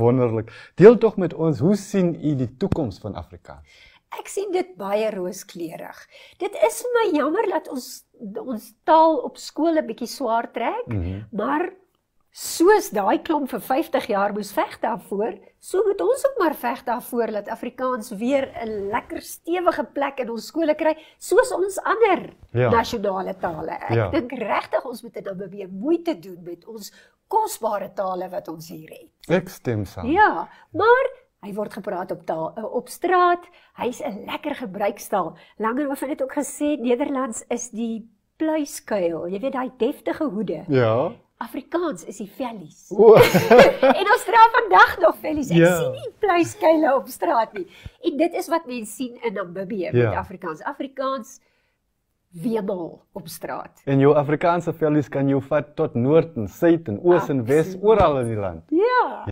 wonderlik. Deel tog met ons, hoe sien u die toekoms van Afrikaans? Ek sien dit baie rooskleurig. Dit is vir my jammer dat ons taal op skool 'n bietjie swaar trek, maar soos daai klomp vir 50 jaar moes veg daarvoor, so moet ons ook maar veg daarvoor dat Afrikaans weer 'n lekker stewige plek in ons skole kry, soos ons ander nasionale tale. Ek dink regtig ons moet in Namibië moeite doen met ons kosbare tale wat ons hier het. Ek stem saam. Ja, maar hy word gepraat op straat, hy's 'n lekker gebruikstaal. Langerhoven het ook gesê, Nederlands is die pluiskuil, jy weet, daai deftige hoede. Ja. Afrikaans is die vellies. En ons dra vandag nog vellies. Ek sien nie pluiskuile op straat nie. En dit is wat mense sien in Namibië met Afrikaans. Afrikaans wemel op straat. En jou Afrikaanse vellies kan jou vat tot noord en suid en oos en wes, oral in die land. Ja.